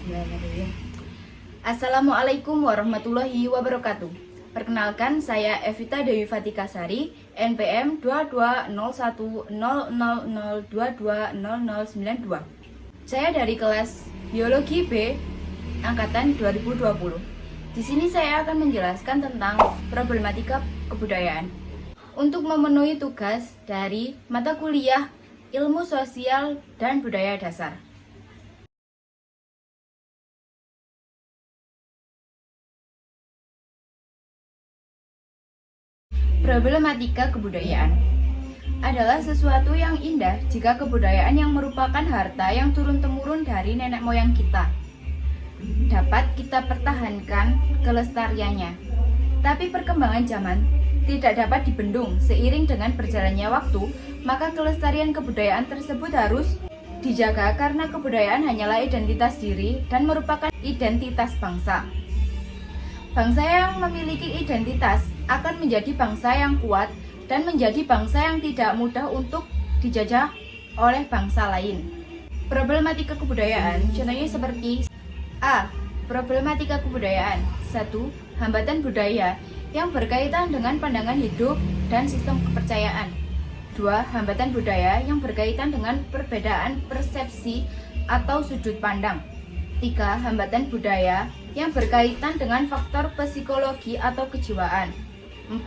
Bismillahirrahmanirrahim. Assalamualaikum warahmatullahi wabarakatuh. Perkenalkan, saya Evita Dewi Fatikasari, NPM 22010002200092. Saya dari kelas Biologi B angkatan 2020. Di sini saya akan menjelaskan tentang problematika kebudayaan. Untuk memenuhi tugas dari mata kuliah Ilmu Sosial dan Budaya Dasar. Problematika kebudayaan adalah sesuatu yang indah jika kebudayaan yang merupakan harta yang turun-temurun dari nenek moyang kita dapat kita pertahankan kelestariannya. Tapi perkembangan zaman tidak dapat dibendung. Seiring dengan berjalannya waktu, maka kelestarian kebudayaan tersebut harus dijaga karena kebudayaan hanyalah identitas diri dan merupakan identitas bangsa. Bangsa yang memiliki identitas akan menjadi bangsa yang kuat dan menjadi bangsa yang tidak mudah untuk dijajah oleh bangsa lain. Problematika kebudayaan contohnya seperti A. Problematika kebudayaan 1. Hambatan budaya yang berkaitan dengan pandangan hidup dan sistem kepercayaan. 2. Hambatan budaya yang berkaitan dengan perbedaan persepsi atau sudut pandang. 3. Hambatan budaya yang berkaitan dengan faktor psikologi atau kejiwaan. 4.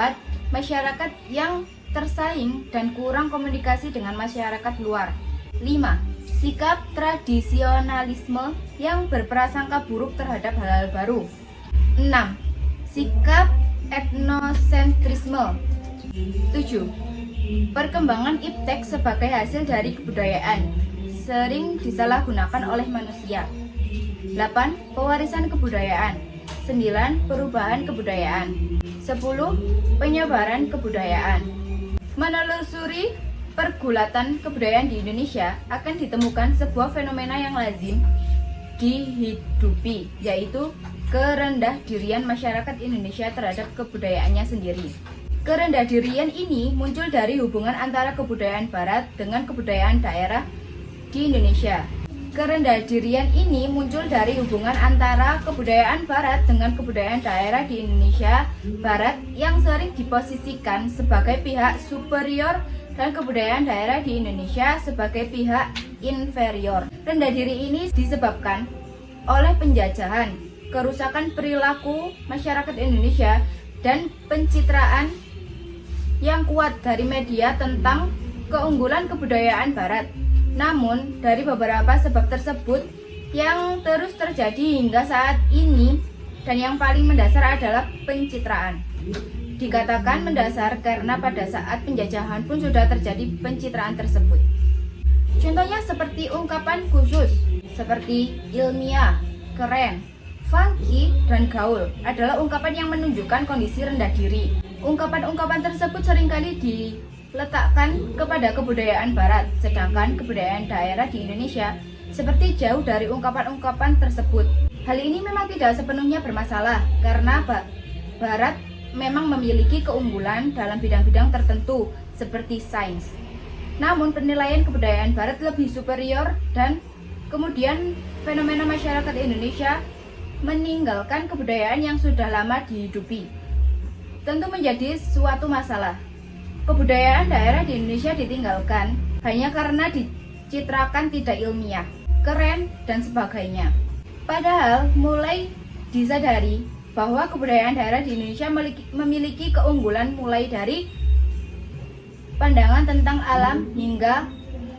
Masyarakat yang tersaing dan kurang komunikasi dengan masyarakat luar. 5. Sikap tradisionalisme yang berprasangka buruk terhadap hal-hal baru. 6. Sikap etnosentrisme. 7. Perkembangan iptek sebagai hasil dari kebudayaan sering disalahgunakan oleh manusia. 8. Pewarisan kebudayaan. 9. Perubahan kebudayaan. 10. Penyebaran kebudayaan. Menelusuri pergulatan kebudayaan di Indonesia akan ditemukan sebuah fenomena yang lazim dihidupi, yaitu kerendahdirian masyarakat Indonesia terhadap kebudayaannya sendiri. Kerendahdirian ini muncul dari hubungan antara kebudayaan barat dengan kebudayaan daerah di Indonesia. Kerendahdirian ini muncul dari hubungan antara kebudayaan barat dengan kebudayaan daerah di Indonesia Barat yang sering diposisikan sebagai pihak superior dan kebudayaan daerah di Indonesia sebagai pihak inferior. Rendah diri ini disebabkan oleh penjajahan, kerusakan perilaku masyarakat Indonesia, dan pencitraan yang kuat dari media tentang keunggulan kebudayaan barat. Namun, dari beberapa sebab tersebut yang terus terjadi hingga saat ini dan yang paling mendasar adalah pencitraan. Dikatakan mendasar karena pada saat penjajahan pun sudah terjadi pencitraan tersebut. Contohnya seperti ungkapan khusus, seperti ilmiah, keren, funky, dan gaul adalah ungkapan yang menunjukkan kondisi rendah diri. Ungkapan-ungkapan tersebut seringkali diletakkan kepada kebudayaan barat, sedangkan kebudayaan daerah di Indonesia seperti jauh dari ungkapan-ungkapan tersebut. Hal ini memang tidak sepenuhnya bermasalah karena barat memang memiliki keunggulan dalam bidang-bidang tertentu seperti sains. Namun penilaian kebudayaan barat lebih superior dan kemudian fenomena masyarakat Indonesia meninggalkan kebudayaan yang sudah lama dihidupi. Tentu menjadi suatu masalah. Kebudayaan daerah di Indonesia ditinggalkan hanya karena dicitrakan tidak ilmiah, keren, dan sebagainya. Padahal mulai disadari bahwa kebudayaan daerah di Indonesia memiliki keunggulan mulai dari pandangan tentang alam hingga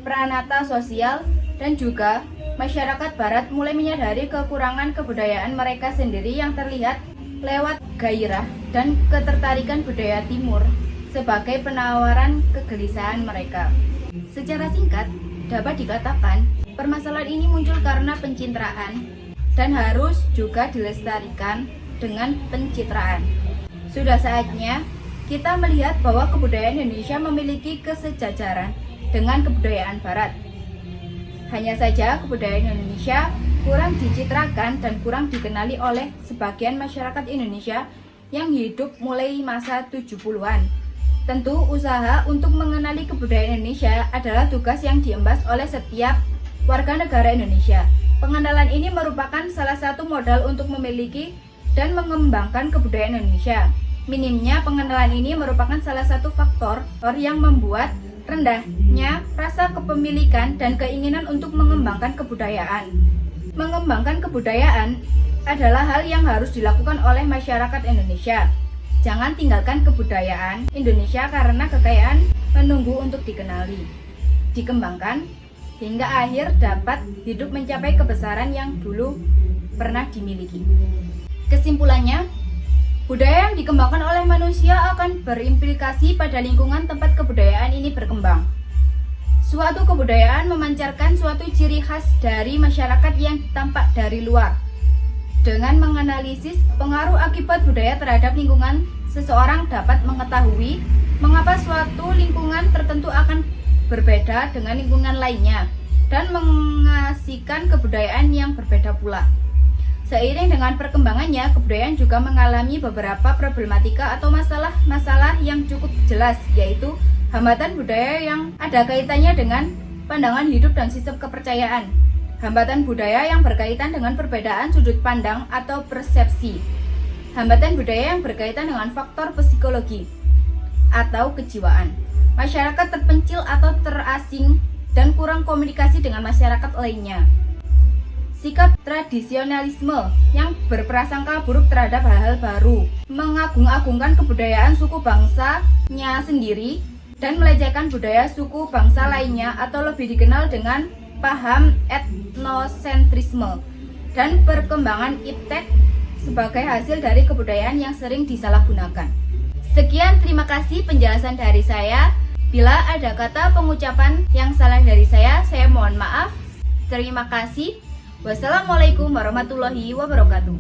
pranata sosial, dan juga masyarakat barat mulai menyadari kekurangan kebudayaan mereka sendiri yang terlihat lewat gairah dan ketertarikan budaya timur sebagai penawaran kegelisahan mereka. Secara singkat, dapat dikatakan permasalahan ini muncul karena pencitraan dan harus juga dilestarikan dengan pencitraan. Sudah saatnya kita melihat bahwa kebudayaan Indonesia memiliki kesejajaran dengan kebudayaan barat. Hanya saja kebudayaan Indonesia kurang dicitrakan dan kurang dikenali oleh sebagian masyarakat Indonesia yang hidup mulai masa 70-an. Tentu usaha untuk mengenali kebudayaan Indonesia adalah tugas yang diemban oleh setiap warga negara Indonesia. Pengenalan ini merupakan salah satu modal untuk memiliki dan mengembangkan kebudayaan Indonesia. Minimnya pengenalan ini merupakan salah satu faktor yang membuat rendahnya rasa kepemilikan dan keinginan untuk mengembangkan kebudayaan. Mengembangkan kebudayaan adalah hal yang harus dilakukan oleh masyarakat Indonesia. Jangan tinggalkan kebudayaan Indonesia karena kekayaan menunggu untuk dikenali, dikembangkan, hingga akhir dapat hidup mencapai kebesaran yang dulu pernah dimiliki. Kesimpulannya, budaya yang dikembangkan oleh manusia akan berimplikasi pada lingkungan tempat kebudayaan ini berkembang. Suatu kebudayaan memancarkan suatu ciri khas dari masyarakat yang tampak dari luar. Dengan menganalisis pengaruh akibat budaya terhadap lingkungan, seseorang dapat mengetahui mengapa suatu lingkungan tertentu akan berbeda dengan lingkungan lainnya dan menghasilkan kebudayaan yang berbeda pula. Seiring dengan perkembangannya, kebudayaan juga mengalami beberapa problematika atau masalah-masalah yang cukup jelas, yaitu hambatan budaya yang ada kaitannya dengan pandangan hidup dan sistem kepercayaan. Hambatan budaya yang berkaitan dengan perbedaan sudut pandang atau persepsi. Hambatan budaya yang berkaitan dengan faktor psikologi atau kejiwaan. Masyarakat terpencil atau terasing dan kurang komunikasi dengan masyarakat lainnya. Sikap tradisionalisme yang berprasangka buruk terhadap hal-hal baru, mengagung-agungkan kebudayaan suku bangsanya sendiri, dan melecehkan budaya suku bangsa lainnya atau lebih dikenal dengan paham etnosentrisme, dan perkembangan iptek sebagai hasil dari kebudayaan yang sering disalahgunakan. Sekian, terima kasih penjelasan dari saya. Bila ada kata pengucapan yang salah dari saya mohon maaf. Terima kasih. Wassalamualaikum warahmatullahi wabarakatuh.